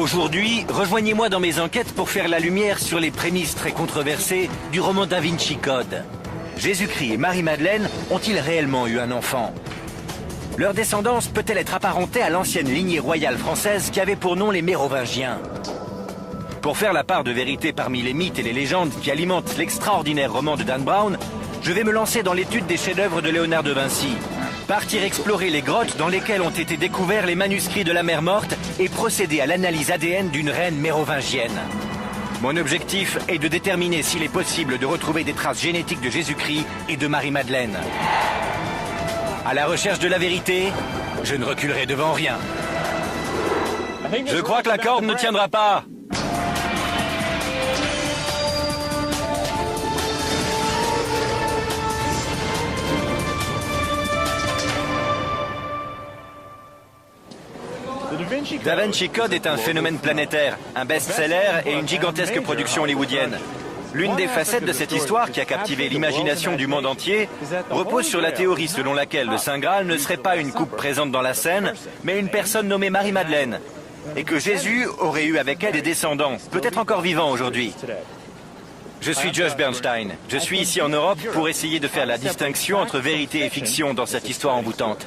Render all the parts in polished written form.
Aujourd'hui, rejoignez-moi dans mes enquêtes pour faire la lumière sur les prémices très controversées du roman Da Vinci Code. Jésus-Christ et Marie-Madeleine ont-ils réellement eu un enfant? Leur descendance peut-elle être apparentée à l'ancienne lignée royale française qui avait pour nom les Mérovingiens? Pour faire la part de vérité parmi les mythes et les légendes qui alimentent l'extraordinaire roman de Dan Brown, je vais me lancer dans l'étude des chefs-d'œuvre de Léonard de Vinci. Partir explorer les grottes dans lesquelles ont été découverts les manuscrits de la Mer Morte et procéder à l'analyse ADN d'une reine mérovingienne. Mon objectif est de déterminer s'il est possible de retrouver des traces génétiques de Jésus-Christ et de Marie-Madeleine. À la recherche de la vérité, je ne reculerai devant rien. Je crois que la corde ne tiendra pas. Da Vinci Code est un phénomène planétaire, un best-seller et une gigantesque production hollywoodienne. L'une des facettes de cette histoire qui a captivé l'imagination du monde entier repose sur la théorie selon laquelle le Saint Graal ne serait pas une coupe présente dans la scène, mais une personne nommée Marie-Madeleine, et que Jésus aurait eu avec elle des descendants, peut-être encore vivants aujourd'hui. Je suis Josh Bernstein. Je suis ici en Europe pour essayer de faire la distinction entre vérité et fiction dans cette histoire envoûtante.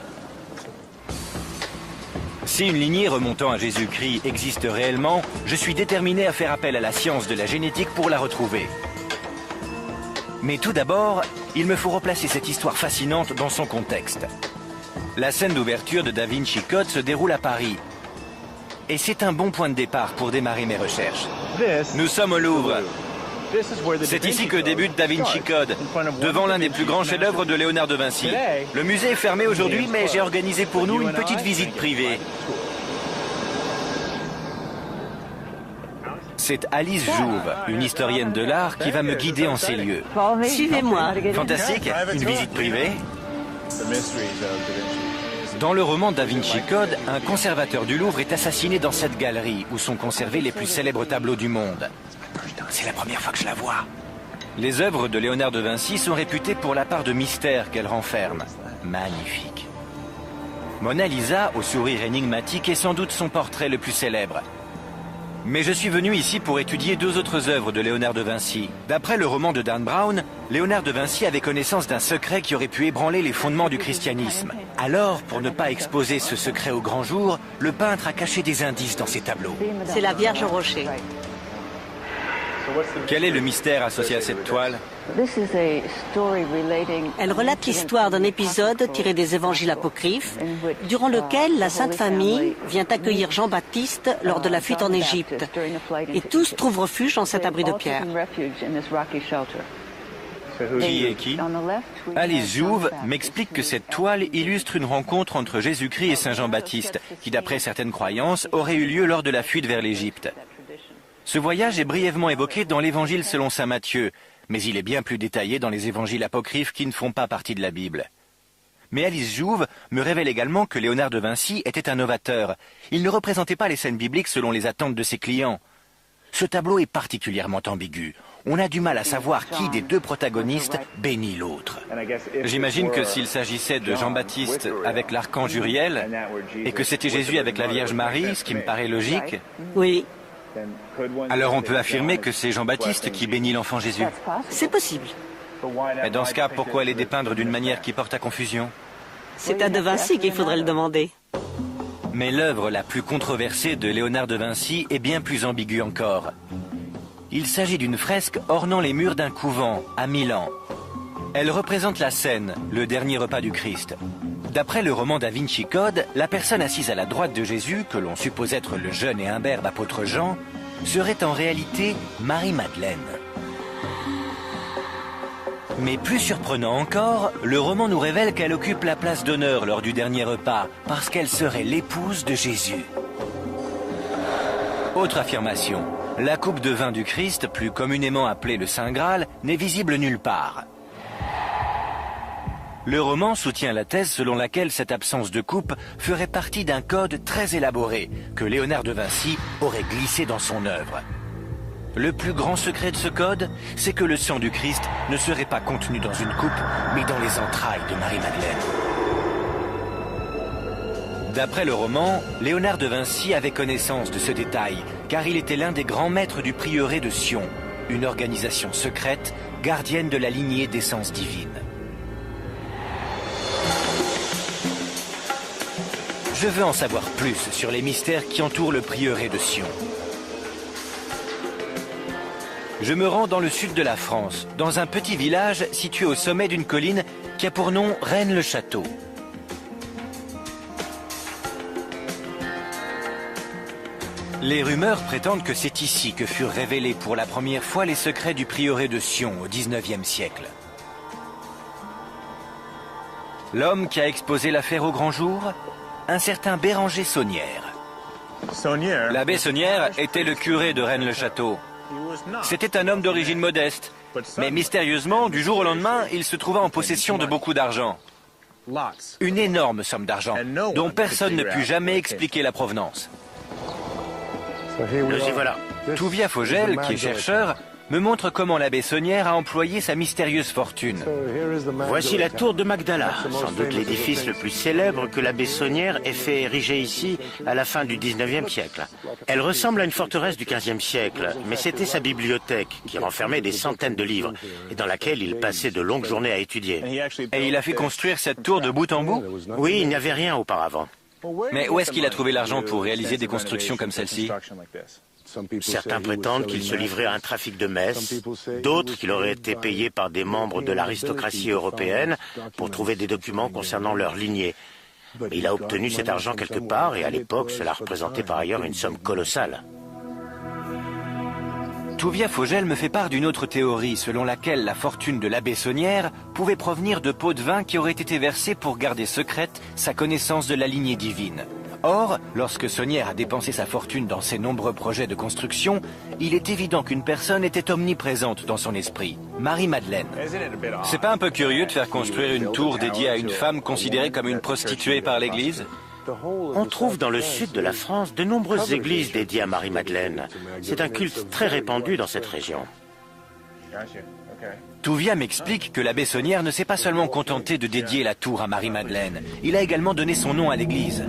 Si une lignée remontant à Jésus-Christ existe réellement, je suis déterminé à faire appel à la science de la génétique pour la retrouver. Mais tout d'abord, il me faut replacer cette histoire fascinante dans son contexte. La scène d'ouverture de Da Vinci Code se déroule à Paris. Et c'est un bon point de départ pour démarrer mes recherches. Nous sommes au Louvre. C'est ici que débute Da Vinci Code, devant l'un des plus grands chefs-d'œuvre de Léonard de Vinci. Le musée est fermé aujourd'hui, mais j'ai organisé pour nous une petite visite privée. C'est Alice Jouve, une historienne de l'art, qui va me guider en ces lieux. Suivez-moi. Fantastique, une visite privée. Dans le roman Da Vinci Code, un conservateur du Louvre est assassiné dans cette galerie où sont conservés les plus célèbres tableaux du monde. C'est la première fois que je la vois. Les œuvres de Léonard de Vinci sont réputées pour la part de mystère qu'elles renferment. Magnifique. Mona Lisa, au sourire énigmatique, est sans doute son portrait le plus célèbre. Mais je suis venu ici pour étudier deux autres œuvres de Léonard de Vinci. D'après le roman de Dan Brown, Léonard de Vinci avait connaissance d'un secret qui aurait pu ébranler les fondements du christianisme. Alors, pour ne pas exposer ce secret au grand jour, le peintre a caché des indices dans ses tableaux. C'est la Vierge au rocher. Quel est le mystère associé à cette toile? Elle relate l'histoire d'un épisode tiré des évangiles apocryphes, durant lequel la Sainte Famille vient accueillir Jean-Baptiste lors de la fuite en Égypte. Et tous trouvent refuge dans cet abri de pierre. Qui est qui? Alice Jouve m'explique que cette toile illustre une rencontre entre Jésus-Christ et Saint Jean-Baptiste, qui d'après certaines croyances aurait eu lieu lors de la fuite vers l'Égypte. Ce voyage est brièvement évoqué dans l'Évangile selon saint Matthieu, mais il est bien plus détaillé dans les évangiles apocryphes qui ne font pas partie de la Bible. Mais Alice Jouve me révèle également que Léonard de Vinci était un novateur. Il ne représentait pas les scènes bibliques selon les attentes de ses clients. Ce tableau est particulièrement ambigu. On a du mal à savoir qui des deux protagonistes bénit l'autre. J'imagine que s'il s'agissait de Jean-Baptiste avec l'archange Uriel, et que c'était Jésus avec la Vierge Marie, ce qui me paraît logique... Oui. Alors on peut affirmer que c'est Jean-Baptiste qui bénit l'enfant Jésus. C'est possible. Mais dans ce cas, pourquoi les dépeindre d'une manière qui porte à confusion? C'est à De Vinci qu'il faudrait le demander. Mais l'œuvre la plus controversée de Léonard de Vinci est bien plus ambiguë encore. Il s'agit d'une fresque ornant les murs d'un couvent à Milan. Elle représente la scène, le dernier repas du Christ. D'après le roman Da Vinci Code, la personne assise à la droite de Jésus, que l'on suppose être le jeune et imberbe apôtre Jean, serait en réalité Marie-Madeleine. Mais plus surprenant encore, le roman nous révèle qu'elle occupe la place d'honneur lors du dernier repas, parce qu'elle serait l'épouse de Jésus. Autre affirmation, la coupe de vin du Christ, plus communément appelée le Saint Graal, n'est visible nulle part. Le roman soutient la thèse selon laquelle cette absence de coupe ferait partie d'un code très élaboré que Léonard de Vinci aurait glissé dans son œuvre. Le plus grand secret de ce code, c'est que le sang du Christ ne serait pas contenu dans une coupe, mais dans les entrailles de Marie-Madeleine. D'après le roman, Léonard de Vinci avait connaissance de ce détail, car il était l'un des grands maîtres du prieuré de Sion, une organisation secrète, gardienne de la lignée d'essence divine. Je veux en savoir plus sur les mystères qui entourent le prieuré de Sion. Je me rends dans le sud de la France, dans un petit village situé au sommet d'une colline qui a pour nom Rennes-le-Château. Les rumeurs prétendent que c'est ici que furent révélés pour la première fois les secrets du prieuré de Sion au XIXe siècle. L'homme qui a exposé l'affaire au grand jour, un certain Béranger Saunière. L'abbé Saunière était le curé de Rennes-le-Château. C'était un homme d'origine modeste, mais mystérieusement, du jour au lendemain, il se trouva en possession de beaucoup d'argent. Une énorme somme d'argent, dont personne ne put jamais expliquer la provenance. Nous y voilà. Touvia Fogel, qui est chercheur, me montre comment l'abbé Saunière a employé sa mystérieuse fortune. Voici la tour de Magdala, sans doute l'édifice le plus célèbre que l'abbé Saunière ait fait ériger ici à la fin du XIXe siècle. Elle ressemble à une forteresse du XVe siècle, mais c'était sa bibliothèque qui renfermait des centaines de livres et dans laquelle il passait de longues journées à étudier. Et il a fait construire cette tour de bout en bout? Oui, il n'y avait rien auparavant. Mais où est-ce qu'il a trouvé l'argent pour réaliser des constructions comme celle-ci? Certains prétendent qu'il se livrait à un trafic de messes, d'autres qu'il aurait été payé par des membres de l'aristocratie européenne pour trouver des documents concernant leur lignée. Mais il a obtenu cet argent quelque part et à l'époque, cela représentait par ailleurs une somme colossale. Touvia Fogel me fait part d'une autre théorie selon laquelle la fortune de l'abbé Saunière pouvait provenir de pots de vin qui auraient été versés pour garder secrète sa connaissance de la lignée divine. Or, lorsque Saunière a dépensé sa fortune dans ses nombreux projets de construction, il est évident qu'une personne était omniprésente dans son esprit, Marie-Madeleine. C'est pas un peu curieux de faire construire une tour dédiée à une femme considérée comme une prostituée par l'Église? On trouve dans le sud de la France de nombreuses églises dédiées à Marie-Madeleine. C'est un culte très répandu dans cette région. Touvia m'explique que l'abbé Saunière ne s'est pas seulement contenté de dédier la tour à Marie-Madeleine, il a également donné son nom à l'église.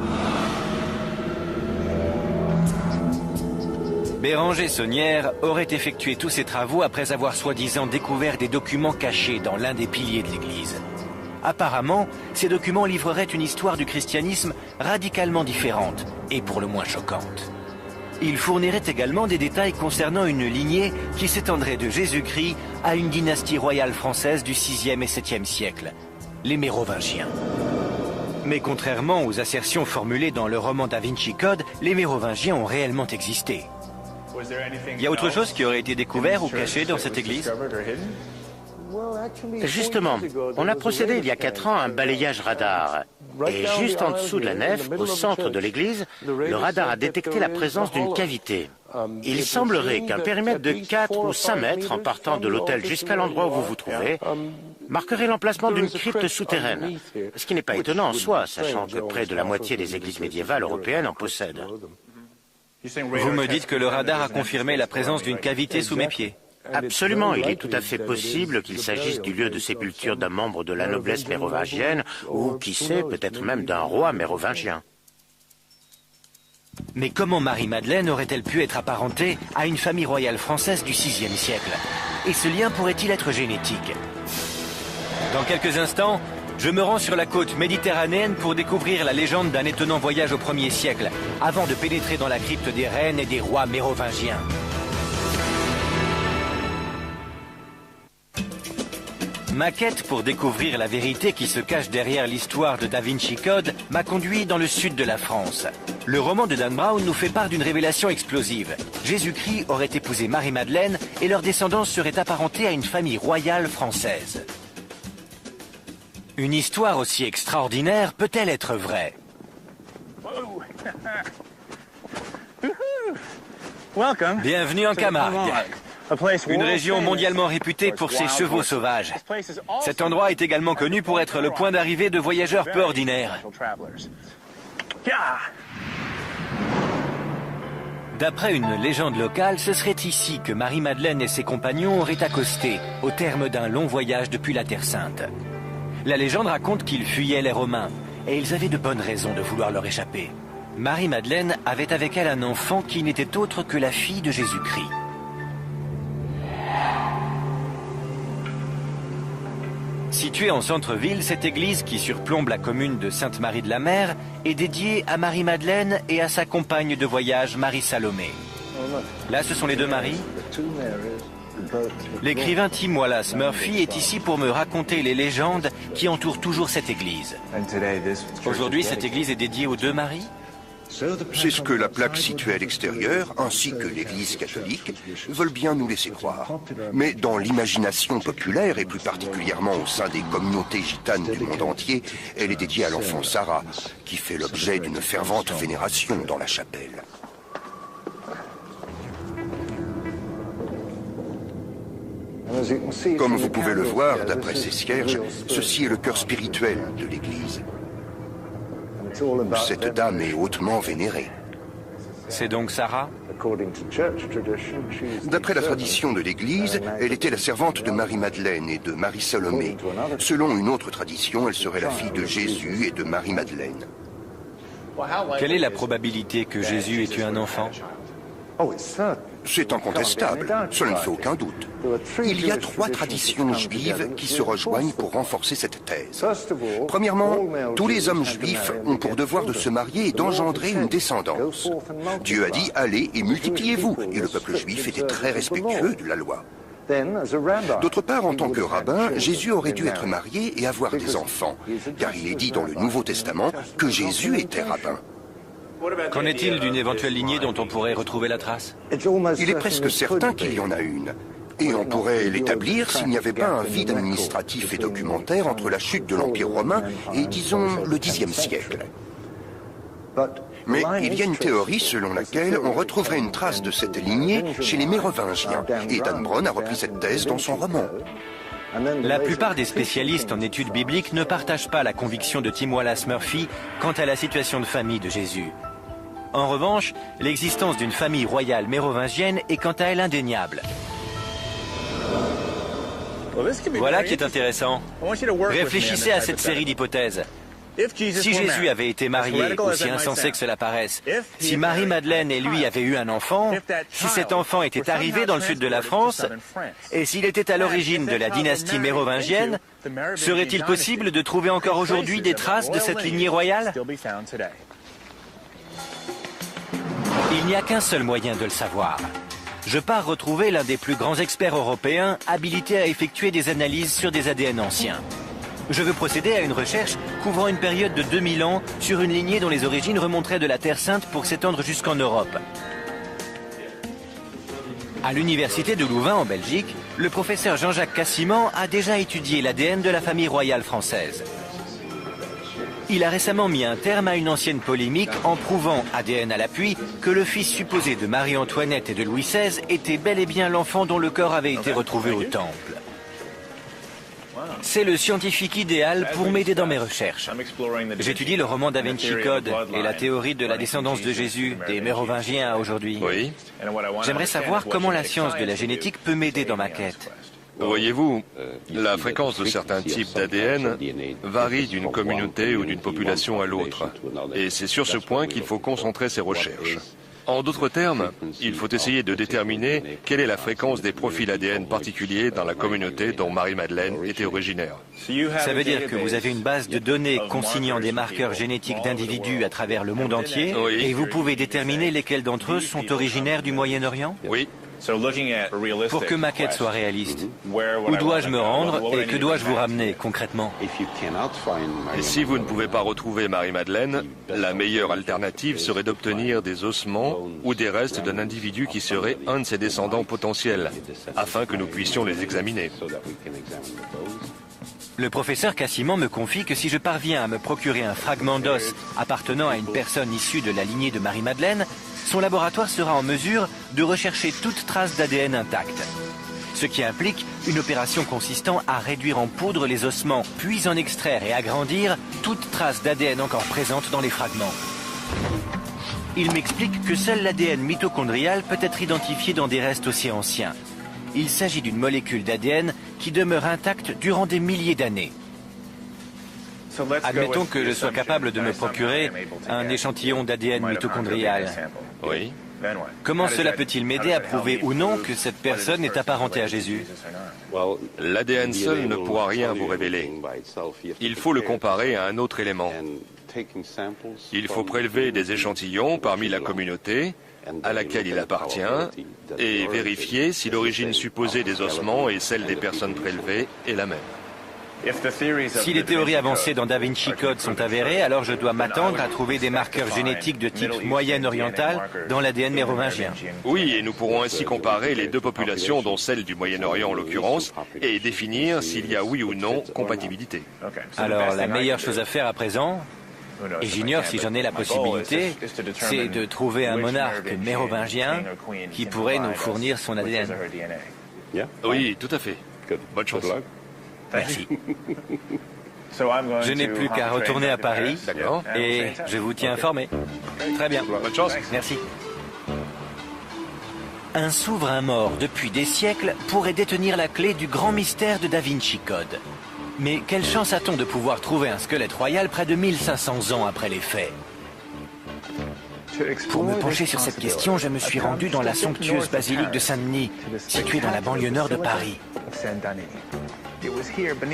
Béranger Saunière aurait effectué tous ses travaux après avoir soi-disant découvert des documents cachés dans l'un des piliers de l'église. Apparemment, ces documents livreraient une histoire du christianisme radicalement différente et pour le moins choquante. Il fournirait également des détails concernant une lignée qui s'étendrait de Jésus-Christ à une dynastie royale française du 6e et 7e siècle, les Mérovingiens. Mais contrairement aux assertions formulées dans le roman Da Vinci Code, les Mérovingiens ont réellement existé. Il y a autre chose qui aurait été découvert ou caché dans cette église? Justement, on a procédé il y a 4 ans à un balayage radar. Et juste en dessous de la nef, au centre de l'église, le radar a détecté la présence d'une cavité. Il semblerait qu'un périmètre de 4 ou 5 mètres en partant de l'autel jusqu'à l'endroit où vous vous trouvez marquerait l'emplacement d'une crypte souterraine. Ce qui n'est pas étonnant en soi, sachant que près de la moitié des églises médiévales européennes en possèdent. Vous me dites que le radar a confirmé la présence d'une cavité sous mes pieds? Absolument, il est tout à fait possible qu'il s'agisse du lieu de sépulture d'un membre de la noblesse mérovingienne ou, qui sait, peut-être même d'un roi mérovingien. Mais comment Marie-Madeleine aurait-elle pu être apparentée à une famille royale française du 6e siècle? Et ce lien pourrait-il être génétique? Dans quelques instants, je me rends sur la côte méditerranéenne pour découvrir la légende d'un étonnant voyage au 1er siècle, avant de pénétrer dans la crypte des reines et des rois mérovingiens. Ma quête pour découvrir la vérité qui se cache derrière l'histoire de Da Vinci Code m'a conduit dans le sud de la France. Le roman de Dan Brown nous fait part d'une révélation explosive. Jésus-Christ aurait épousé Marie-Madeleine et leur descendance serait apparentée à une famille royale française. Une histoire aussi extraordinaire peut-elle être vraie? Bienvenue en Camargue. Une région mondialement réputée pour ses chevaux sauvages. Cet endroit est également connu pour être le point d'arrivée de voyageurs peu ordinaires. D'après une légende locale, ce serait ici que Marie-Madeleine et ses compagnons auraient accosté, au terme d'un long voyage depuis la Terre Sainte. La légende raconte qu'ils fuyaient les Romains, et ils avaient de bonnes raisons de vouloir leur échapper. Marie-Madeleine avait avec elle un enfant qui n'était autre que la fille de Jésus-Christ. Située en centre-ville, cette église qui surplombe la commune de Sainte-Marie-de-la-Mer est dédiée à Marie-Madeleine et à sa compagne de voyage Marie-Salomé. Là, ce sont les deux Maries. L'écrivain Tim Wallace Murphy est ici pour me raconter les légendes qui entourent toujours cette église. Aujourd'hui, cette église est dédiée aux deux Maries? C'est ce que la plaque située à l'extérieur, ainsi que l'Église catholique, veulent bien nous laisser croire. Mais dans l'imagination populaire, et plus particulièrement au sein des communautés gitanes du monde entier, elle est dédiée à l'enfant Sarah, qui fait l'objet d'une fervente vénération dans la chapelle. Comme vous pouvez le voir, d'après ces cierges, ceci est le cœur spirituel de l'Église. Cette dame est hautement vénérée. C'est donc Sarah? D'après la tradition de l'Église, elle était la servante de Marie-Madeleine et de Marie-Salomé. Selon une autre tradition, elle serait la fille de Jésus et de Marie-Madeleine. Quelle est la probabilité que Jésus ait eu un enfant? C'est incontestable, cela ne fait aucun doute. Il y a 3 traditions juives qui se rejoignent pour renforcer cette thèse. Premièrement, tous les hommes juifs ont pour devoir de se marier et d'engendrer une descendance. Dieu a dit « Allez et multipliez-vous » et le peuple juif était très respectueux de la loi. D'autre part, en tant que rabbin, Jésus aurait dû être marié et avoir des enfants, car il est dit dans le Nouveau Testament que Jésus était rabbin. Qu'en est-il d'une éventuelle lignée dont on pourrait retrouver la trace? Il est presque certain qu'il y en a une. Et on pourrait l'établir s'il n'y avait pas un vide administratif et documentaire entre la chute de l'Empire romain et, disons, le Xe siècle. Mais il y a une théorie selon laquelle on retrouverait une trace de cette lignée chez les Mérovingiens, et Dan Brown a repris cette thèse dans son roman. La plupart des spécialistes en études bibliques ne partagent pas la conviction de Tim Wallace Murphy quant à la situation de famille de Jésus. En revanche, l'existence d'une famille royale mérovingienne est quant à elle indéniable. Voilà qui est intéressant. Réfléchissez à cette série d'hypothèses. Si Jésus avait été marié, aussi insensé que cela paraisse, si Marie-Madeleine et lui avaient eu un enfant, si cet enfant était arrivé dans le sud de la France, et s'il était à l'origine de la dynastie mérovingienne, serait-il possible de trouver encore aujourd'hui des traces de cette lignée royale? Il n'y a qu'un seul moyen de le savoir. Je pars retrouver l'un des plus grands experts européens habilités à effectuer des analyses sur des ADN anciens. Je veux procéder à une recherche couvrant une période de 2000 ans sur une lignée dont les origines remonteraient de la Terre Sainte pour s'étendre jusqu'en Europe. À l'université de Louvain en Belgique, le professeur Jean-Jacques Cassiman a déjà étudié l'ADN de la famille royale française. Il a récemment mis un terme à une ancienne polémique en prouvant, ADN à l'appui, que le fils supposé de Marie-Antoinette et de Louis XVI était bel et bien l'enfant dont le corps avait été retrouvé au temple. C'est le scientifique idéal pour m'aider dans mes recherches. J'étudie le roman Da Vinci Code et la théorie de la descendance de Jésus, des Mérovingiens à aujourd'hui. Oui. J'aimerais savoir comment la science de la génétique peut m'aider dans ma quête. Voyez-vous, la fréquence de certains types d'ADN varie d'une communauté ou d'une population à l'autre. Et c'est sur ce point qu'il faut concentrer ses recherches. En d'autres termes, il faut essayer de déterminer quelle est la fréquence des profils ADN particuliers dans la communauté dont Marie-Madeleine était originaire. Ça veut dire que vous avez une base de données consignant des marqueurs génétiques d'individus à travers le monde entier, Oui. et vous pouvez déterminer lesquels d'entre eux sont originaires du Moyen-Orient? Oui. Pour que ma quête soit réaliste, où dois-je me rendre et que dois-je vous ramener concrètement? Et si vous ne pouvez pas retrouver Marie-Madeleine, la meilleure alternative serait d'obtenir des ossements ou des restes d'un individu qui serait un de ses descendants potentiels, afin que nous puissions les examiner. Le professeur Cassiman me confie que si je parviens à me procurer un fragment d'os appartenant à une personne issue de la lignée de Marie-Madeleine, son laboratoire sera en mesure de rechercher toute trace d'ADN intacte. Ce qui implique une opération consistant à réduire en poudre les ossements, puis en extraire et agrandir toute trace d'ADN encore présente dans les fragments. Il m'explique que seul l'ADN mitochondrial peut être identifié dans des restes aussi anciens. Il s'agit d'une molécule d'ADN qui demeure intacte durant des milliers d'années. Admettons que je sois capable de me procurer un échantillon d'ADN mitochondrial. Oui. Comment cela peut-il m'aider à prouver ou non que cette personne est apparentée à Jésus? L'ADN seul ne pourra rien vous révéler. Il faut le comparer à un autre élément. Il faut prélever des échantillons parmi la communauté à laquelle il appartient et vérifier si l'origine supposée des ossements et celle des personnes prélevées est la même. Si les théories avancées dans Da Vinci Code sont avérées, alors je dois m'attendre à trouver des marqueurs génétiques de type moyen-oriental dans l'ADN mérovingien. Oui, et nous pourrons ainsi comparer les deux populations, dont celle du Moyen-Orient en l'occurrence, et définir s'il y a oui ou non compatibilité. Alors la meilleure chose à faire à présent, et j'ignore si j'en ai la possibilité, c'est de trouver un monarque mérovingien qui pourrait nous fournir son ADN. Oui, tout à fait. Bonne chance. Merci. Je n'ai plus qu'à retourner à Paris. D'accord. Et je vous tiens informé. Très bien. Bonne chance. Merci. Un souverain mort depuis des siècles pourrait détenir la clé du grand mystère de Da Vinci Code. Mais quelle chance a-t-on de pouvoir trouver un squelette royal près de 1500 ans après les faits? Pour me pencher sur cette question, je me suis rendu dans la somptueuse basilique de Saint-Denis, située dans la banlieue nord de Paris.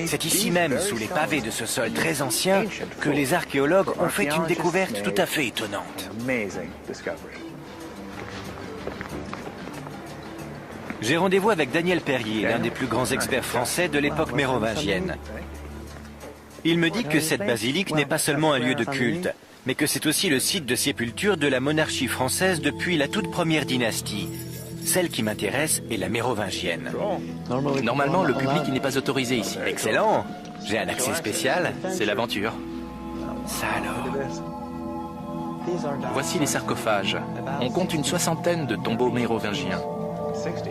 C'est ici même, sous les pavés de ce sol très ancien, que les archéologues ont fait une découverte tout à fait étonnante. J'ai rendez-vous avec Daniel Perrier, l'un des plus grands experts français de l'époque mérovingienne. Il me dit que cette basilique n'est pas seulement un lieu de culte, mais que c'est aussi le site de sépulture de la monarchie française depuis la toute première dynastie. Celle qui m'intéresse est la mérovingienne. Normalement, le public n'est pas autorisé ici. Excellent. J'ai un accès spécial. C'est l'aventure. Ça alors. Voici les sarcophages. On compte une soixantaine de tombeaux mérovingiens.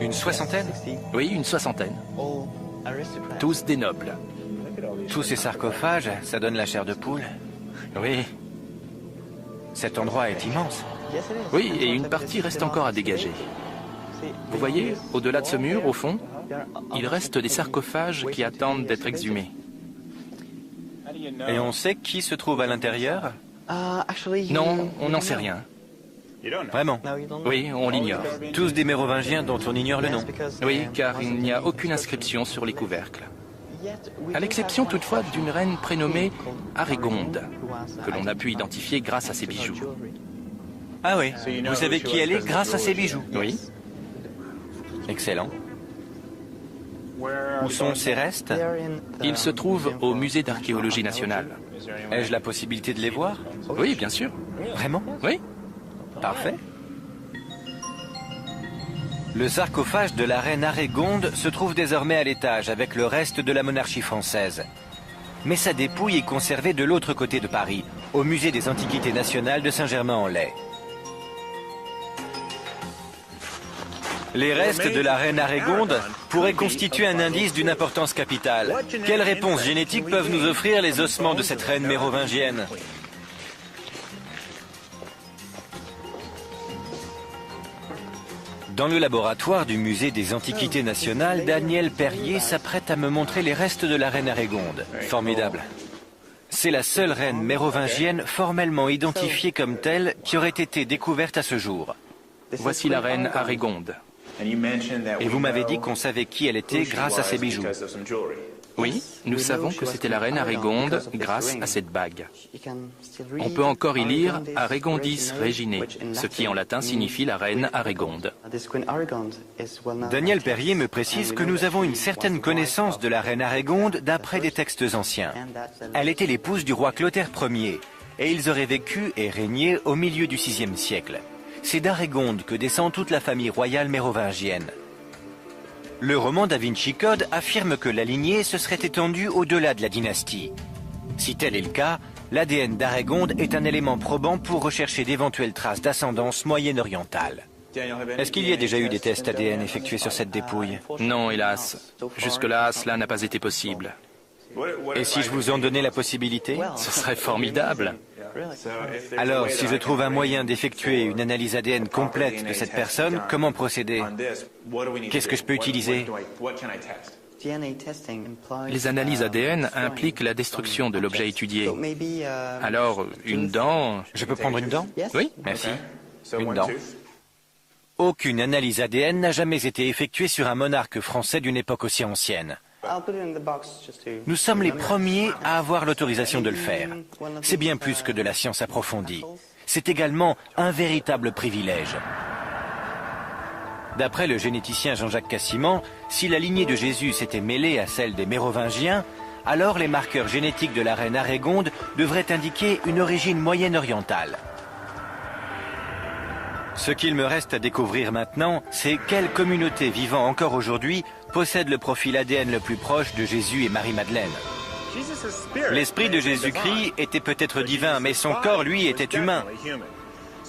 Une soixantaine? Oui, une soixantaine. Tous des nobles. Tous ces sarcophages, ça donne la chair de poule. Oui. Cet endroit est immense. Oui, et une partie reste encore à dégager. Vous voyez, au-delà de ce mur, au fond, il reste des sarcophages qui attendent d'être exhumés. Et on sait qui se trouve à l'intérieur? Non, on n'en sait rien. Vraiment? Oui, on l'ignore. Tous des mérovingiens dont on ignore le nom. Oui, car il n'y a aucune inscription sur les couvercles. À l'exception toutefois d'une reine prénommée Arégonde, que l'on a pu identifier grâce à ses bijoux. Ah oui, vous savez qui elle est grâce à ses bijoux? Oui. Excellent. Où sont ces restes? Ils se trouvent au musée d'archéologie nationale. Ai-je la possibilité de les voir? Oui, bien sûr. Vraiment? Oui. Parfait. Le sarcophage de la reine Arégonde se trouve désormais à l'étage avec le reste de la monarchie française. Mais sa dépouille est conservée de l'autre côté de Paris, au musée des Antiquités nationales de Saint-Germain-en-Laye. Les restes de la reine Arégonde pourraient constituer un indice d'une importance capitale. Quelles réponses génétiques peuvent nous offrir les ossements de cette reine mérovingienne? Dans le laboratoire du musée des Antiquités nationales, Daniel Perrier s'apprête à me montrer les restes de la reine Arégonde. Formidable. C'est la seule reine mérovingienne formellement identifiée comme telle qui aurait été découverte à ce jour. Voici la reine Arégonde. Et vous m'avez dit qu'on savait qui elle était grâce à ses bijoux. Oui, nous savons que c'était la reine Arégonde grâce à cette bague. On peut encore y lire Aregondis Reginae, ce qui en latin signifie la reine Arégonde. Daniel Perrier me précise que nous avons une certaine connaissance de la reine Arégonde d'après des textes anciens. Elle était l'épouse du roi Clotaire Ier, et ils auraient vécu et régné au milieu du VIe siècle. C'est d'Arégonde que descend toute la famille royale mérovingienne. Le roman Da Vinci Code affirme que la lignée se serait étendue au-delà de la dynastie. Si tel est le cas, l'ADN d'Arégonde est un élément probant pour rechercher d'éventuelles traces d'ascendance moyenne-orientale. Est-ce qu'il y a déjà eu des tests ADN effectués sur cette dépouille? Non, hélas. Jusque-là, cela n'a pas été possible. Et si je vous en donnais la possibilité? Ce serait formidable. Alors, si je trouve un moyen d'effectuer une analyse ADN complète de cette personne, comment procéder? Qu'est-ce que je peux utiliser? Les analyses ADN impliquent la destruction de l'objet étudié. Alors, une dent... Je peux prendre une dent? Oui, merci. Une dent. Aucune analyse ADN n'a jamais été effectuée sur un monarque français d'une époque aussi ancienne. Nous sommes les premiers à avoir l'autorisation de le faire. C'est bien plus que de la science approfondie. C'est également un véritable privilège. D'après le généticien Jean-Jacques Cassiman, si la lignée de Jésus s'était mêlée à celle des Mérovingiens, alors les marqueurs génétiques de la reine Arégonde devraient indiquer une origine moyenne-orientale. Ce qu'il me reste à découvrir maintenant, c'est quelle communauté vivant encore aujourd'hui possède le profil ADN le plus proche de Jésus et Marie-Madeleine. L'esprit de Jésus-Christ était peut-être divin, mais son corps, lui, était humain.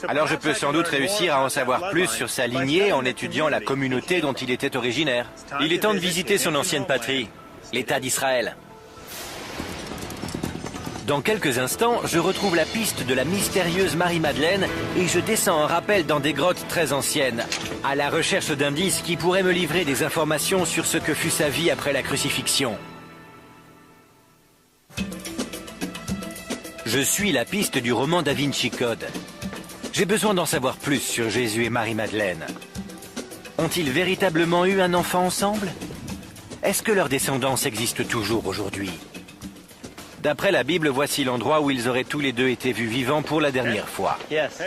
Alors je peux sans doute réussir à en savoir plus sur sa lignée en étudiant la communauté dont il était originaire. Il est temps de visiter son ancienne patrie, l'État d'Israël. Dans quelques instants, je retrouve la piste de la mystérieuse Marie-Madeleine et je descends un rappel dans des grottes très anciennes, à la recherche d'indices qui pourraient me livrer des informations sur ce que fut sa vie après la crucifixion. Je suis la piste du roman Da Vinci Code. J'ai besoin d'en savoir plus sur Jésus et Marie-Madeleine. Ont-ils véritablement eu un enfant ensemble? Est-ce que leur descendance existe toujours aujourd'hui? D'après la Bible, voici l'endroit où ils auraient tous les deux été vus vivants pour la dernière fois.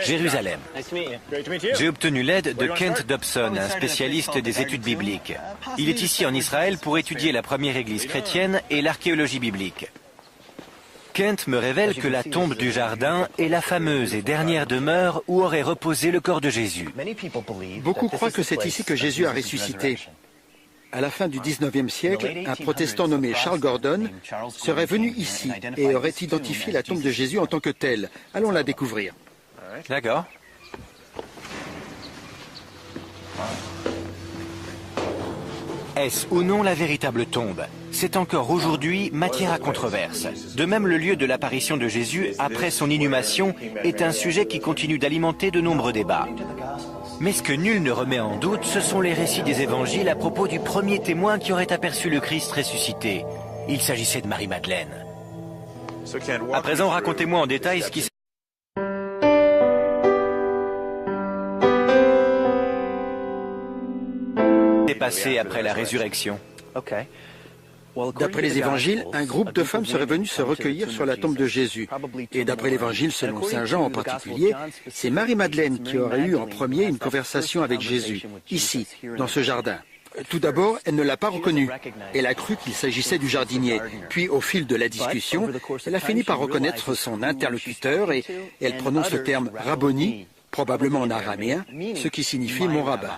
Jérusalem. J'ai obtenu l'aide de Kent Dobson, un spécialiste des études bibliques. Il est ici en Israël pour étudier la première église chrétienne et l'archéologie biblique. Kent me révèle que la tombe du jardin est la fameuse et dernière demeure où aurait reposé le corps de Jésus. Beaucoup croient que c'est ici que Jésus a ressuscité. À la fin du 19e siècle, un protestant nommé Charles Gordon serait venu ici et aurait identifié la tombe de Jésus en tant que telle. Allons la découvrir. D'accord. Est-ce ou non la véritable tombe? C'est encore aujourd'hui matière à controverse. De même, le lieu de l'apparition de Jésus après son inhumation est un sujet qui continue d'alimenter de nombreux débats. Mais ce que nul ne remet en doute, ce sont les récits des évangiles à propos du premier témoin qui aurait aperçu le Christ ressuscité. Il s'agissait de Marie-Madeleine. À présent, racontez-moi en détail ce qui s'est passé après la résurrection. D'après les évangiles, un groupe de femmes serait venu se recueillir sur la tombe de Jésus. Et d'après l'évangile selon Saint Jean en particulier, c'est Marie-Madeleine qui aurait eu en premier une conversation avec Jésus, ici, dans ce jardin. Tout d'abord, elle ne l'a pas reconnu. Elle a cru qu'il s'agissait du jardinier. Puis, au fil de la discussion, elle a fini par reconnaître son interlocuteur et elle prononce le terme « rabboni », probablement en araméen, ce qui signifie « mon rabbin ».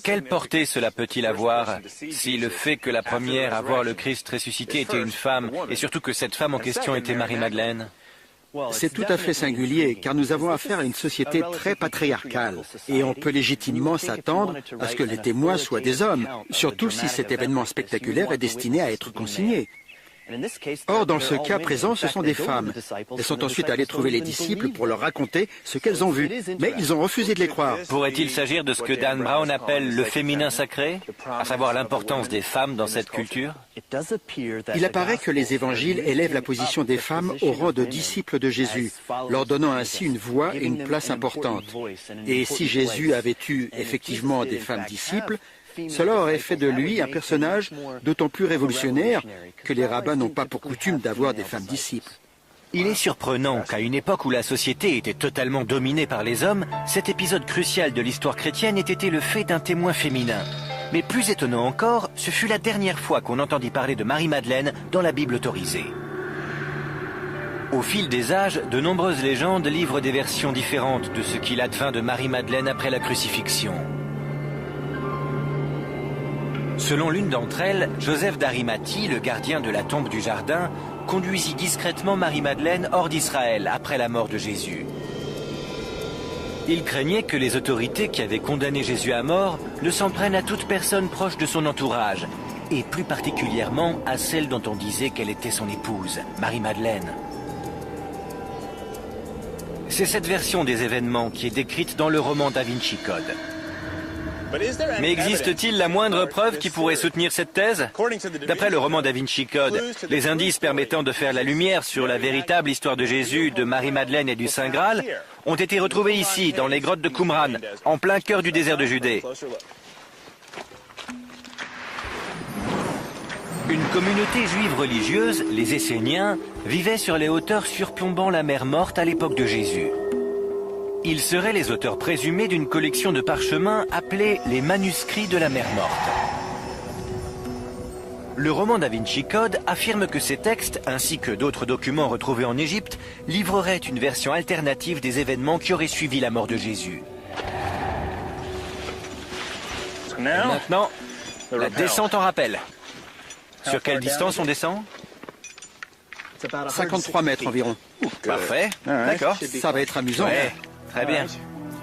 Quelle portée cela peut-il avoir si le fait que la première à voir le Christ ressuscité était une femme, et surtout que cette femme en question était Marie-Madeleine? C'est tout à fait singulier, car nous avons affaire à une société très patriarcale, et on peut légitimement s'attendre à ce que les témoins soient des hommes, surtout si cet événement spectaculaire est destiné à être consigné. Or, dans ce cas présent, ce sont des femmes. Elles sont ensuite allées trouver les disciples pour leur raconter ce qu'elles ont vu, mais ils ont refusé de les croire. Pourrait-il s'agir de ce que Dan Brown appelle le féminin sacré, à savoir l'importance des femmes dans cette culture? Il apparaît que les évangiles élèvent la position des femmes au rang de disciples de Jésus, leur donnant ainsi une voix et une place importante. Et si Jésus avait eu effectivement des femmes disciples, cela aurait fait de lui un personnage d'autant plus révolutionnaire que les rabbins n'ont pas pour coutume d'avoir des femmes disciples. Il est surprenant qu'à une époque où la société était totalement dominée par les hommes, cet épisode crucial de l'histoire chrétienne ait été le fait d'un témoin féminin. Mais plus étonnant encore, ce fut la dernière fois qu'on entendit parler de Marie-Madeleine dans la Bible autorisée. Au fil des âges, de nombreuses légendes livrent des versions différentes de ce qu'il advint de Marie-Madeleine après la crucifixion. Selon l'une d'entre elles, Joseph d'Arimathie, le gardien de la tombe du jardin, conduisit discrètement Marie-Madeleine hors d'Israël après la mort de Jésus. Il craignait que les autorités qui avaient condamné Jésus à mort ne s'en prennent à toute personne proche de son entourage, et plus particulièrement à celle dont on disait qu'elle était son épouse, Marie-Madeleine. C'est cette version des événements qui est décrite dans le roman Da Vinci Code. Mais existe-t-il la moindre preuve qui pourrait soutenir cette thèse? D'après le roman Da Vinci Code, les indices permettant de faire la lumière sur la véritable histoire de Jésus, de Marie-Madeleine et du Saint Graal ont été retrouvés ici, dans les grottes de Qumran, en plein cœur du désert de Judée. Une communauté juive religieuse, les Esséniens, vivait sur les hauteurs surplombant la mer Morte à l'époque de Jésus. Ils seraient les auteurs présumés d'une collection de parchemins appelée les manuscrits de la mer Morte. Le roman Da Vinci Code affirme que ces textes, ainsi que d'autres documents retrouvés en Égypte, livreraient une version alternative des événements qui auraient suivi la mort de Jésus. Maintenant, la descente en rappel. Sur quelle distance on descend? 53 mètres environ. Parfait, d'accord. Ça va être amusant. Ouais, très bien.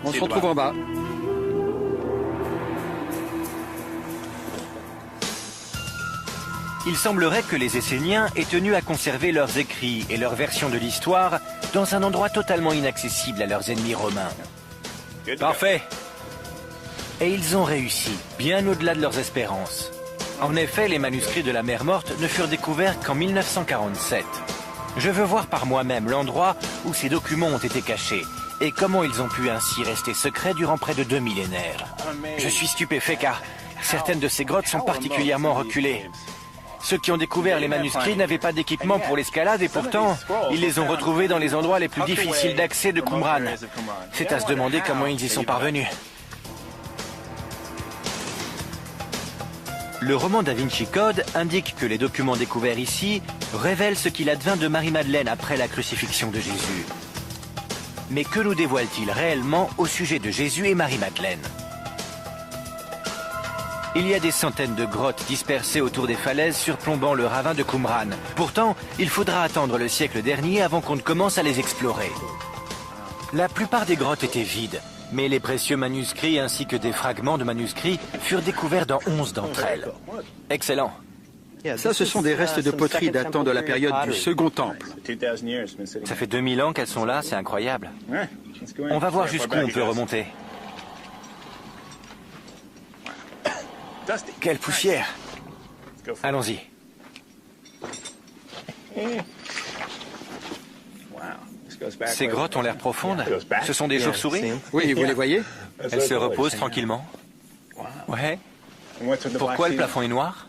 On se retrouve en bas. Il semblerait que les Esséniens aient tenu à conserver leurs écrits et leur version de l'histoire dans un endroit totalement inaccessible à leurs ennemis romains. Parfait. Et ils ont réussi, bien au-delà de leurs espérances. En effet, les manuscrits de la mer Morte ne furent découverts qu'en 1947. Je veux voir par moi-même l'endroit où ces documents ont été cachés et comment ils ont pu ainsi rester secrets durant près de 2 millénaires. Je suis stupéfait car certaines de ces grottes sont particulièrement reculées. Ceux qui ont découvert les manuscrits n'avaient pas d'équipement pour l'escalade et pourtant, ils les ont retrouvés dans les endroits les plus difficiles d'accès de Qumran. C'est à se demander comment ils y sont parvenus. Le roman Da Vinci Code indique que les documents découverts ici révèlent ce qu'il advint de Marie-Madeleine après la crucifixion de Jésus. Mais que nous dévoile-t-il réellement au sujet de Jésus et Marie-Madeleine? Il y a des centaines de grottes dispersées autour des falaises surplombant le ravin de Qumran. Pourtant, il faudra attendre le siècle dernier avant qu'on ne commence à les explorer. La plupart des grottes étaient vides. Mais les précieux manuscrits ainsi que des fragments de manuscrits furent découverts dans 11 d'entre elles. Excellent. Ça, ce sont des restes de poterie datant de la période du Second Temple. Ça fait 2000 ans qu'elles sont là, c'est incroyable. On va voir jusqu'où on peut remonter. Quelle poussière! Allons-y. Ces grottes ont l'air profondes. Ce sont des chauves-souris? Oui, vous les voyez? Elles se reposent tranquillement. Ouais. Pourquoi le plafond est noir?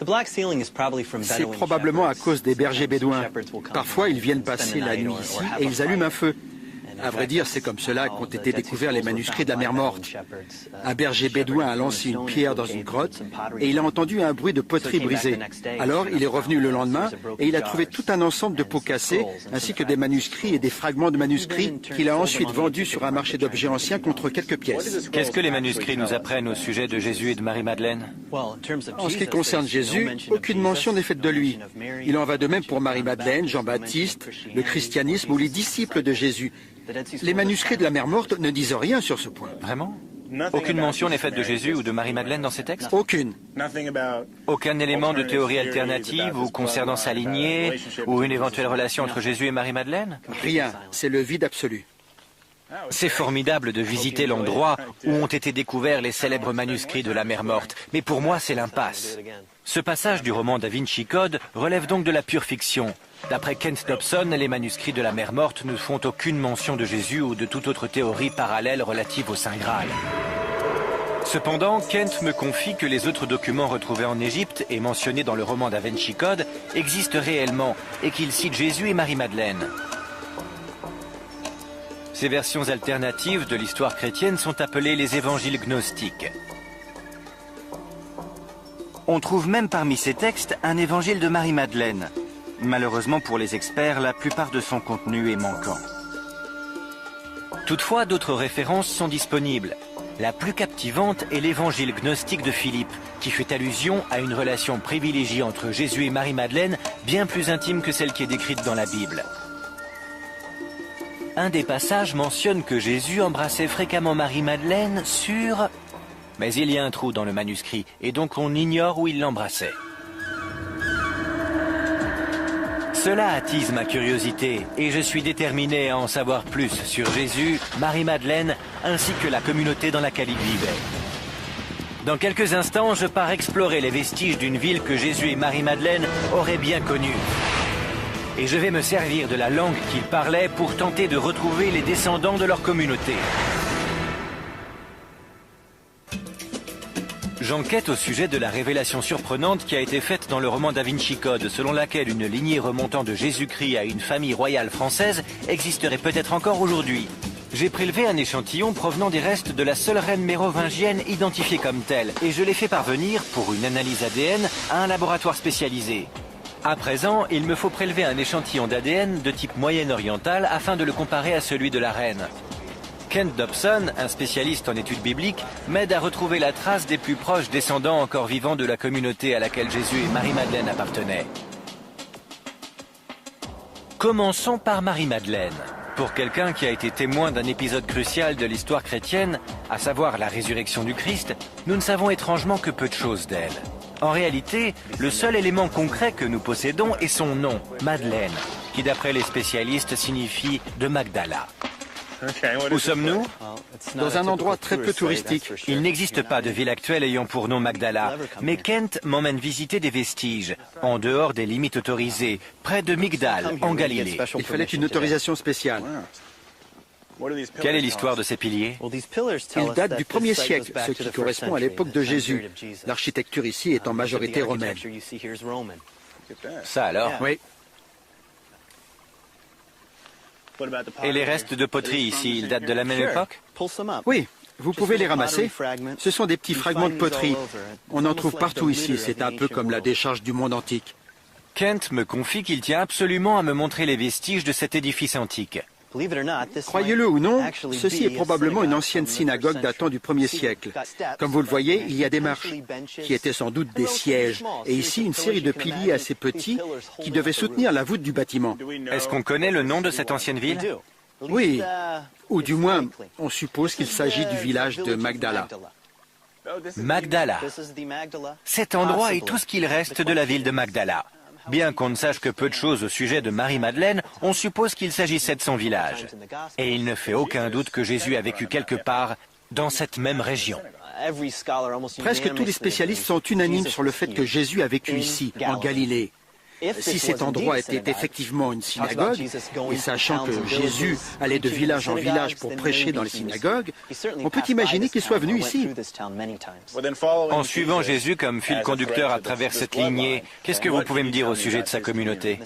C'est probablement à cause des bergers bédouins. Parfois, ils viennent passer la nuit ici et ils allument un feu. À vrai dire, c'est comme cela qu'ont été découverts les manuscrits de la mer Morte. Un berger bédouin a lancé une pierre dans une grotte et il a entendu un bruit de poterie brisée. Alors, il est revenu le lendemain et il a trouvé tout un ensemble de pots cassés ainsi que des manuscrits et des fragments de manuscrits qu'il a ensuite vendus sur un marché d'objets anciens contre quelques pièces. Qu'est-ce que les manuscrits nous apprennent au sujet de Jésus et de Marie-Madeleine? En ce qui concerne Jésus, aucune mention n'est faite de lui. Il en va de même pour Marie-Madeleine, Jean-Baptiste, le christianisme ou les disciples de Jésus. Les manuscrits de la mer Morte ne disent rien sur ce point. Vraiment? Aucune mention n'est faite de Jésus ou de Marie-Madeleine dans ces textes? Aucune. Aucun élément de théorie alternative ou concernant sa lignée ou une éventuelle relation entre Jésus et Marie-Madeleine? Rien. C'est le vide absolu. C'est formidable de visiter l'endroit où ont été découverts les célèbres manuscrits de la mer Morte, mais pour moi c'est l'impasse. Ce passage du roman Da Vinci Code relève donc de la pure fiction. D'après Kent Dobson, les manuscrits de la mer Morte ne font aucune mention de Jésus ou de toute autre théorie parallèle relative au Saint Graal. Cependant, Kent me confie que les autres documents retrouvés en Égypte et mentionnés dans le roman Da Vinci Code existent réellement et qu'ils citent Jésus et Marie-Madeleine. Ces versions alternatives de l'histoire chrétienne sont appelées les évangiles gnostiques. On trouve même parmi ces textes un évangile de Marie-Madeleine. Malheureusement pour les experts, la plupart de son contenu est manquant. Toutefois, d'autres références sont disponibles. La plus captivante est l'évangile gnostique de Philippe, qui fait allusion à une relation privilégiée entre Jésus et Marie-Madeleine, bien plus intime que celle qui est décrite dans la Bible. Un des passages mentionne que Jésus embrassait fréquemment Marie-Madeleine sur... Mais il y a un trou dans le manuscrit, et donc on ignore où il l'embrassait. Cela attise ma curiosité, et je suis déterminé à en savoir plus sur Jésus, Marie-Madeleine, ainsi que la communauté dans laquelle il vivait. Dans quelques instants, je pars explorer les vestiges d'une ville que Jésus et Marie-Madeleine auraient bien connue. Et je vais me servir de la langue qu'ils parlaient pour tenter de retrouver les descendants de leur communauté. J'enquête au sujet de la révélation surprenante qui a été faite dans le roman Da Vinci Code, selon laquelle une lignée remontant de Jésus-Christ à une famille royale française existerait peut-être encore aujourd'hui. J'ai prélevé un échantillon provenant des restes de la seule reine mérovingienne identifiée comme telle, et je l'ai fait parvenir, pour une analyse ADN, à un laboratoire spécialisé. À présent, il me faut prélever un échantillon d'ADN de type moyen-oriental afin de le comparer à celui de la reine. Kent Dobson, un spécialiste en études bibliques, m'aide à retrouver la trace des plus proches descendants encore vivants de la communauté à laquelle Jésus et Marie-Madeleine appartenaient. Commençons par Marie-Madeleine. Pour quelqu'un qui a été témoin d'un épisode crucial de l'histoire chrétienne, à savoir la résurrection du Christ, nous ne savons étrangement que peu de choses d'elle. En réalité, le seul élément concret que nous possédons est son nom, Madeleine, qui d'après les spécialistes signifie de Magdala. Où sommes-nous? Dans un endroit très peu touristique. Il n'existe pas de ville actuelle ayant pour nom Magdala, mais Kent m'emmène visiter des vestiges, en dehors des limites autorisées, près de Migdal, en Galilée. Il fallait une autorisation spéciale. Quelle est l'histoire de ces piliers? Ils datent du 1er siècle, ce qui correspond à l'époque de Jésus. L'architecture ici est en majorité romaine. Ça alors? Oui. Et les restes de poterie ici, ils datent de la même époque? Oui, vous pouvez les ramasser. Ce sont des petits fragments de poterie. On en trouve partout ici, c'est un peu comme la décharge du monde antique. Kent me confie qu'il tient absolument à me montrer les vestiges de cet édifice antique. Croyez-le ou non, ceci est probablement une ancienne synagogue datant du 1er siècle. Comme vous le voyez, il y a des marches, qui étaient sans doute des sièges, et ici une série de piliers assez petits qui devaient soutenir la voûte du bâtiment. Est-ce qu'on connaît le nom de cette ancienne ville? Oui, ou du moins, on suppose qu'il s'agit du village de Magdala. Magdala. Cet endroit est tout ce qu'il reste de la ville de Magdala. Bien qu'on ne sache que peu de choses au sujet de Marie-Madeleine, on suppose qu'il s'agissait de son village. Et il ne fait aucun doute que Jésus a vécu quelque part dans cette même région. Presque tous les spécialistes sont unanimes sur le fait que Jésus a vécu ici, en Galilée. Si cet endroit était effectivement une synagogue, et sachant que Jésus allait de village en village pour prêcher dans les synagogues, on peut imaginer qu'il soit venu ici. En suivant Jésus comme fil conducteur à travers cette lignée, qu'est-ce que vous pouvez me dire au sujet de sa communauté?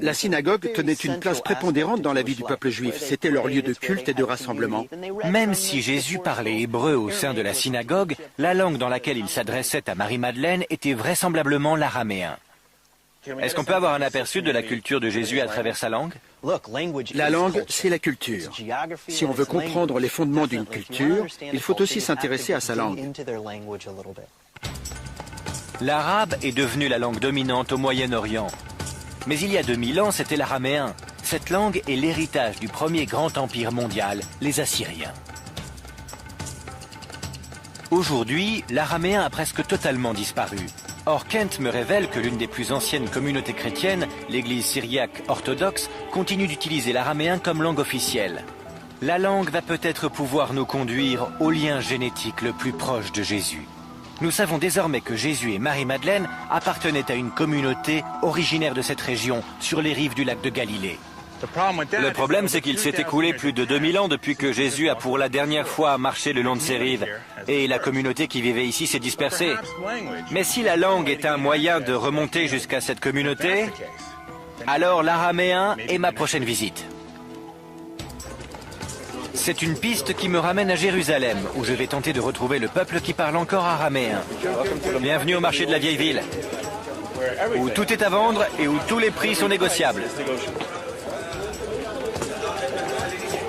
La synagogue tenait une place prépondérante dans la vie du peuple juif. C'était leur lieu de culte et de rassemblement. Même si Jésus parlait hébreu au sein de la synagogue, la langue dans laquelle il s'adressait à Marie-Madeleine était vraisemblablement l'araméen. Est-ce qu'on peut avoir un aperçu de la culture de Jésus à travers sa langue? La langue, c'est la culture. Si on veut comprendre les fondements d'une culture, il faut aussi s'intéresser à sa langue. L'arabe est devenu la langue dominante au Moyen-Orient. Mais il y a 2000 ans, c'était l'araméen. Cette langue est l'héritage du premier grand empire mondial, les Assyriens. Aujourd'hui, l'araméen a presque totalement disparu. Or, Kent me révèle que l'une des plus anciennes communautés chrétiennes, l'église syriaque orthodoxe, continue d'utiliser l'araméen comme langue officielle. La langue va peut-être pouvoir nous conduire au lien génétique le plus proche de Jésus. Nous savons désormais que Jésus et Marie-Madeleine appartenaient à une communauté originaire de cette région, sur les rives du lac de Galilée. Le problème, c'est qu'il s'est écoulé plus de 2000 ans depuis que Jésus a pour la dernière fois marché le long de ces rives. Et la communauté qui vivait ici s'est dispersée. Mais si la langue est un moyen de remonter jusqu'à cette communauté, alors l'araméen est ma prochaine visite. C'est une piste qui me ramène à Jérusalem, où je vais tenter de retrouver le peuple qui parle encore araméen. Bienvenue au marché de la vieille ville, où tout est à vendre et où tous les prix sont négociables.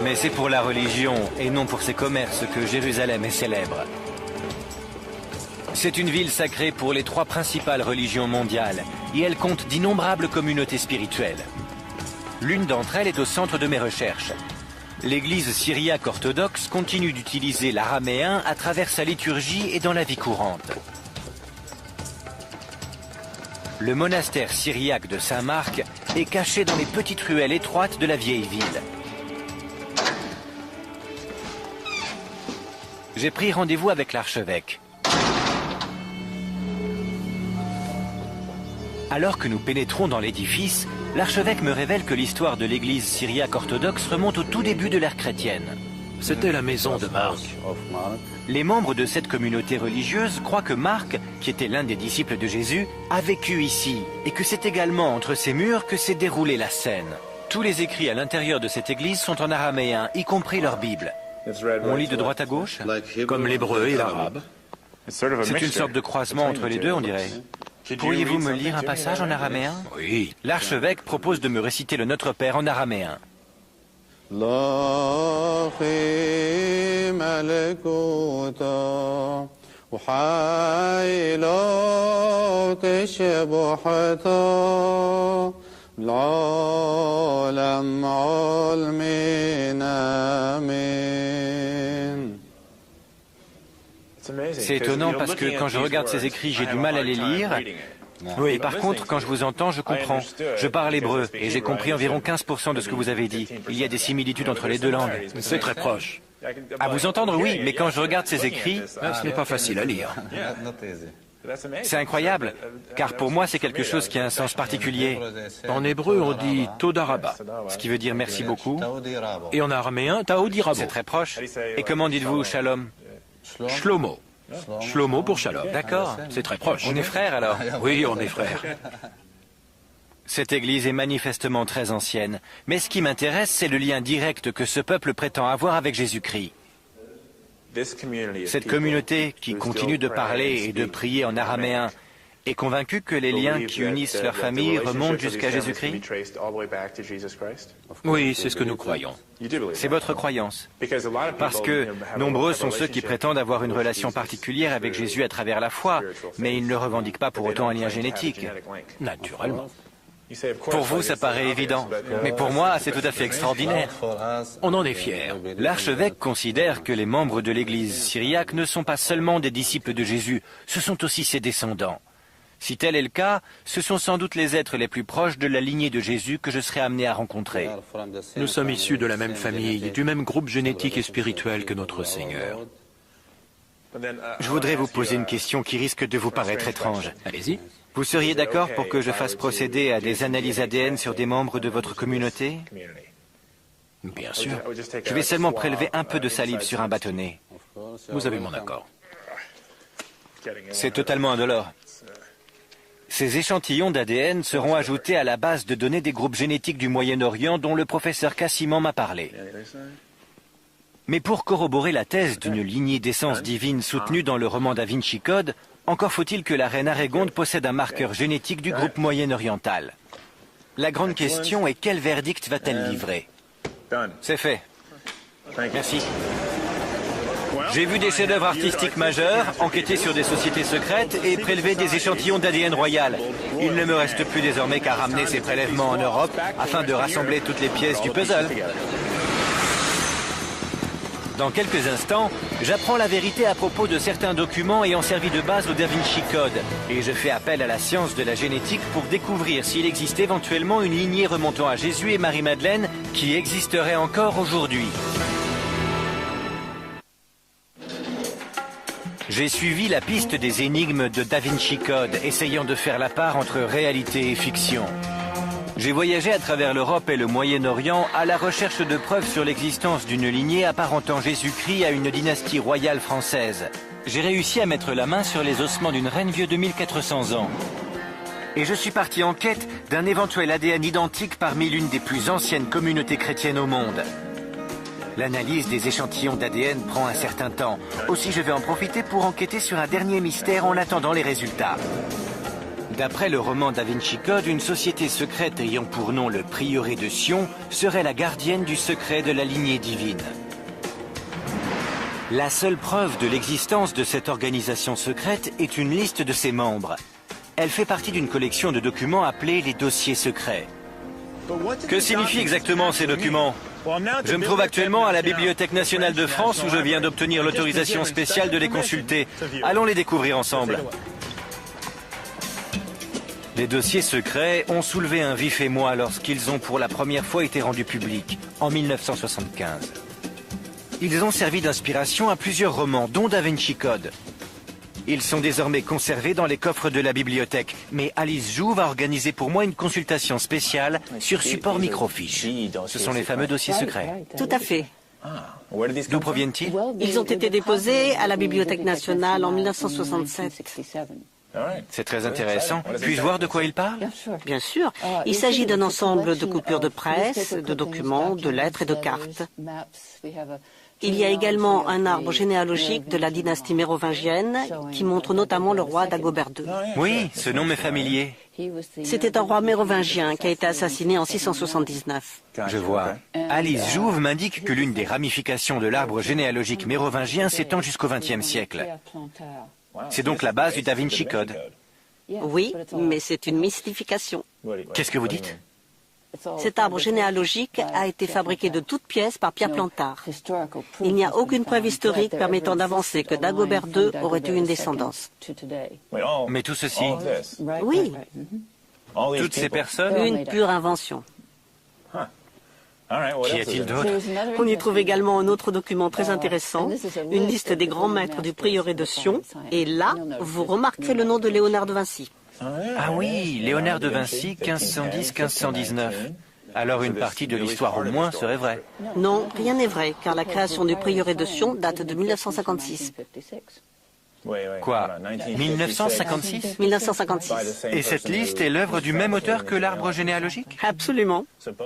Mais c'est pour la religion et non pour ses commerces que Jérusalem est célèbre. C'est une ville sacrée pour les 3 principales religions mondiales et elle compte d'innombrables communautés spirituelles. L'une d'entre elles est au centre de mes recherches. L'église syriaque orthodoxe continue d'utiliser l'araméen à travers sa liturgie et dans la vie courante. Le monastère syriaque de Saint-Marc est caché dans les petites ruelles étroites de la vieille ville. J'ai pris rendez-vous avec l'archevêque. Alors que nous pénétrons dans l'édifice, l'archevêque me révèle que l'histoire de l'église syriaque orthodoxe remonte au tout début de l'ère chrétienne. C'était la maison de Marc. Les membres de cette communauté religieuse croient que Marc, qui était l'un des disciples de Jésus, a vécu ici et que c'est également entre ces murs que s'est déroulée la scène. Tous les écrits à l'intérieur de cette église sont en araméen, y compris leur Bible. On lit de droite à gauche? Comme l'hébreu et l'arabe. C'est une sorte de croisement entre les deux, on dirait. Pourriez-vous me lire un passage en araméen? Oui. L'archevêque propose de me réciter le Notre Père en araméen. C'est étonnant parce que quand je regarde ces écrits, j'ai du mal à les lire. Oui, par contre, quand je vous entends, je comprends. Je parle hébreu et j'ai compris environ 15% de ce que vous avez dit. Il y a des similitudes entre les deux langues. C'est très proche. À vous entendre, oui, mais quand je regarde ces écrits, Ce n'est pas facile à lire. c'est incroyable, car pour moi, c'est quelque chose qui a un sens particulier. En hébreu, on dit Todaraba. Ce qui veut dire merci beaucoup. Et en araméen, Taodirabo. C'est très proche. Et comment dites-vous shalom? Shlomo. Shlomo pour Shalom. D'accord. C'est très proche. On est frères alors? Oui, on est frères. Cette église est manifestement très ancienne, mais ce qui m'intéresse, c'est le lien direct que ce peuple prétend avoir avec Jésus-Christ. Cette communauté qui continue de parler et de prier en araméen est convaincue que les liens qui unissent leurs familles remontent jusqu'à Jésus-Christ? Oui, c'est ce que nous croyons. C'est votre croyance. Parce que nombreux sont ceux qui prétendent avoir une relation particulière avec Jésus à travers la foi, mais ils ne revendiquent pas pour autant un lien génétique. Naturellement. Pour vous, ça paraît évident, mais pour moi, c'est tout à fait extraordinaire. On en est fiers. L'archevêque considère que les membres de l'église syriaque ne sont pas seulement des disciples de Jésus, ce sont aussi ses descendants. Si tel est le cas, ce sont sans doute les êtres les plus proches de la lignée de Jésus que je serai amené à rencontrer. Nous sommes issus de la même famille, du même groupe génétique et spirituel que notre Seigneur. Je voudrais vous poser une question qui risque de vous paraître étrange. Allez-y. Vous seriez d'accord pour que je fasse procéder à des analyses ADN sur des membres de votre communauté? Bien sûr. Je vais seulement prélever un peu de salive sur un bâtonnet. Vous avez mon accord. C'est totalement indolore. Ces échantillons d'ADN seront ajoutés à la base de données des groupes génétiques du Moyen-Orient dont le professeur Cassiman m'a parlé. Mais pour corroborer la thèse d'une lignée d'essence divine soutenue dans le roman Da Vinci Code, encore faut-il que la reine Arégonde possède un marqueur génétique du groupe moyen-oriental. La grande question est quel verdict va-t-elle livrer? C'est fait. Merci. J'ai vu des chefs-d'œuvre artistiques majeurs, enquêter sur des sociétés secrètes et prélever des échantillons d'ADN royal. Il ne me reste plus désormais qu'à ramener ces prélèvements en Europe afin de rassembler toutes les pièces du puzzle. Dans quelques instants, j'apprends la vérité à propos de certains documents ayant servi de base au Da Vinci Code. Et je fais appel à la science de la génétique pour découvrir s'il existe éventuellement une lignée remontant à Jésus et Marie-Madeleine qui existerait encore aujourd'hui. J'ai suivi la piste des énigmes de Da Vinci Code, essayant de faire la part entre réalité et fiction. J'ai voyagé à travers l'Europe et le Moyen-Orient à la recherche de preuves sur l'existence d'une lignée apparentant Jésus-Christ à une dynastie royale française. J'ai réussi à mettre la main sur les ossements d'une reine vieux de 1400 ans. Et je suis parti en quête d'un éventuel ADN identique parmi l'une des plus anciennes communautés chrétiennes au monde. L'analyse des échantillons d'ADN prend un certain temps. Aussi, je vais en profiter pour enquêter sur un dernier mystère en attendant les résultats. D'après le roman Da Vinci Code, une société secrète ayant pour nom le prieuré de Sion serait la gardienne du secret de la lignée divine. La seule preuve de l'existence de cette organisation secrète est une liste de ses membres. Elle fait partie d'une collection de documents appelés les dossiers secrets. Que signifient exactement ces documents ? Je me trouve actuellement à la Bibliothèque nationale de France où je viens d'obtenir l'autorisation spéciale de les consulter. Allons les découvrir ensemble. Les dossiers secrets ont soulevé un vif émoi lorsqu'ils ont pour la première fois été rendus publics, en 1975. Ils ont servi d'inspiration à plusieurs romans, dont Da Vinci Code. Ils sont désormais conservés dans les coffres de la bibliothèque. Mais Alice Jouve a organisé pour moi une consultation spéciale sur support microfiche. Ce sont les fameux dossiers secrets. Tout à fait. D'où proviennent-ils? Ils ont été déposés à la Bibliothèque nationale en 1967. C'est très intéressant. Puis-je voir de quoi il parle? Bien sûr, il s'agit d'un ensemble de coupures de presse, de documents, de lettres et de cartes. Il y a également un arbre généalogique de la dynastie mérovingienne qui montre notamment le roi Dagobert II. Oui, ce nom m'est familier. C'était un roi mérovingien qui a été assassiné en 679. Je vois. Alice Jouve m'indique que l'une des ramifications de l'arbre généalogique mérovingien s'étend jusqu'au XXe siècle. C'est donc la base du Da Vinci Code. Oui, mais c'est une mystification. Qu'est-ce que vous dites? Cet arbre généalogique a été fabriqué de toutes pièces par Pierre Plantard. Il n'y a aucune preuve historique permettant d'avancer que Dagobert II aurait eu une descendance. Mais tout ceci, Oui, toutes ces personnes, une pure invention. qu'y a-t-il d'autre? On y trouve également un autre document très intéressant, une liste des grands maîtres du prieuré de Sion. Et là, vous remarquerez le nom de Léonard de Vinci. Ah oui, Léonard de Vinci, 1510-1519. Alors une partie de l'histoire au moins serait vraie. Non, rien n'est vrai, car la création du prieuré de Sion date de 1956. Quoi? 1956? 1956. Et cette liste est l'œuvre du même auteur que l'arbre généalogique? Absolument.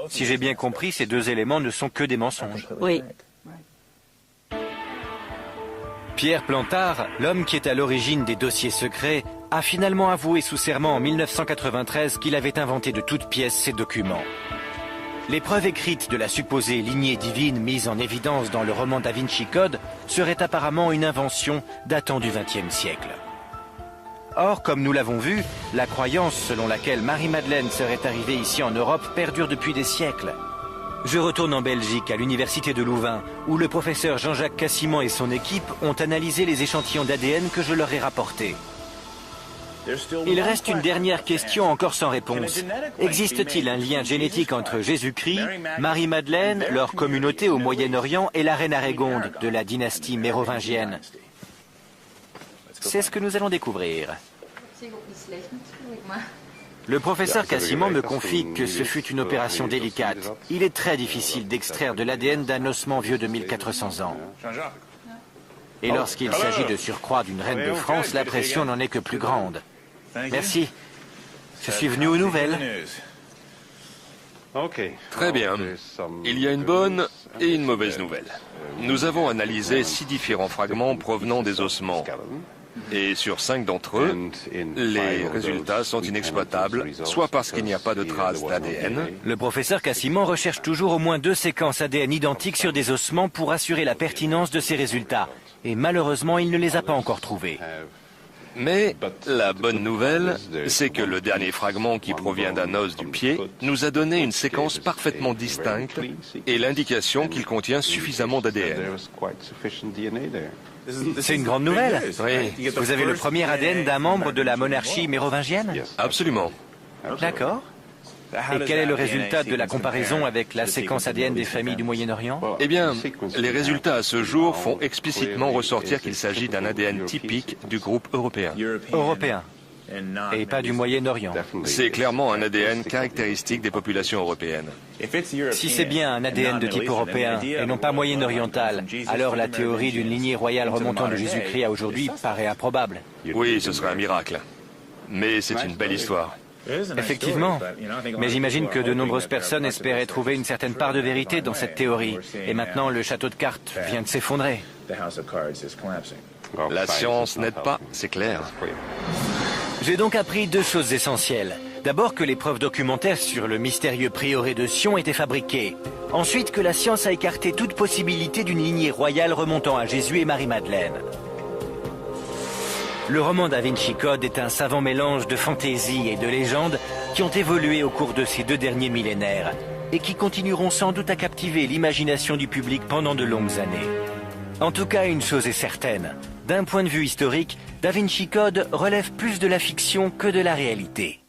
Si j'ai bien compris, ces deux éléments ne sont que des mensonges. Oui. Pierre Plantard, l'homme qui est à l'origine des dossiers secrets, a finalement avoué sous serment en 1993 qu'il avait inventé de toutes pièces ces documents. Les preuves écrites de la supposée lignée divine mise en évidence dans le roman Da Vinci Code seraient apparemment une invention datant du XXe siècle. Or, comme nous l'avons vu, la croyance selon laquelle Marie-Madeleine serait arrivée ici en Europe perdure depuis des siècles. Je retourne en Belgique, à l'université de Louvain, où le professeur Jean-Jacques Cassimon et son équipe ont analysé les échantillons d'ADN que je leur ai rapportés. Il reste une dernière question encore sans réponse. Existe-t-il un lien génétique entre Jésus-Christ, Marie-Madeleine, leur communauté au Moyen-Orient et la reine Arégonde de la dynastie mérovingienne? C'est ce que nous allons découvrir. Le professeur Cassimon me confie que ce fut une opération délicate. Il est très difficile d'extraire de l'ADN d'un ossement vieux de 1400 ans. Et lorsqu'il s'agit de surcroît d'une reine de France, la pression n'en est que plus grande. Merci. Je suis venu aux nouvelles. Très bien. Il y a une bonne et une mauvaise nouvelle. Nous avons analysé 6 différents fragments provenant des ossements. Et sur 5 d'entre eux, les résultats sont inexploitables, soit parce qu'il n'y a pas de traces d'ADN. Le professeur Cassimon recherche toujours au moins 2 séquences ADN identiques sur des ossements pour assurer la pertinence de ses résultats. Et malheureusement, il ne les a pas encore trouvés. Mais la bonne nouvelle, c'est que le dernier fragment qui provient d'un os du pied nous a donné une séquence parfaitement distincte et l'indication qu'il contient suffisamment d'ADN. C'est une grande nouvelle. Oui, Vous avez le premier ADN d'un membre de la monarchie mérovingienne? absolument. D'accord. Et quel est le résultat de la comparaison avec la séquence ADN des familles du Moyen-Orient? Eh bien, les résultats à ce jour font explicitement ressortir qu'il s'agit d'un ADN typique du groupe européen. Européen. Et pas du Moyen-Orient. C'est clairement un ADN caractéristique des populations européennes. Si c'est bien un ADN de type européen et non pas moyen-oriental, alors la théorie d'une lignée royale remontant de Jésus-Christ à aujourd'hui paraît improbable. Oui, ce serait un miracle. Mais c'est une belle histoire. Effectivement. Mais j'imagine que de nombreuses personnes espéraient trouver une certaine part de vérité dans cette théorie. Et maintenant, le château de cartes vient de s'effondrer. La science n'aide pas, c'est clair. J'ai donc appris 2 choses essentielles. D'abord que les preuves documentaires sur le mystérieux prieuré de Sion étaient fabriquées. Ensuite que la science a écarté toute possibilité d'une lignée royale remontant à Jésus et Marie-Madeleine. Le roman Da Vinci Code est un savant mélange de fantaisie et de légendes qui ont évolué au cours de ces 2 derniers millénaires et qui continueront sans doute à captiver l'imagination du public pendant de longues années. En tout cas, une chose est certaine. D'un point de vue historique, Da Vinci Code relève plus de la fiction que de la réalité.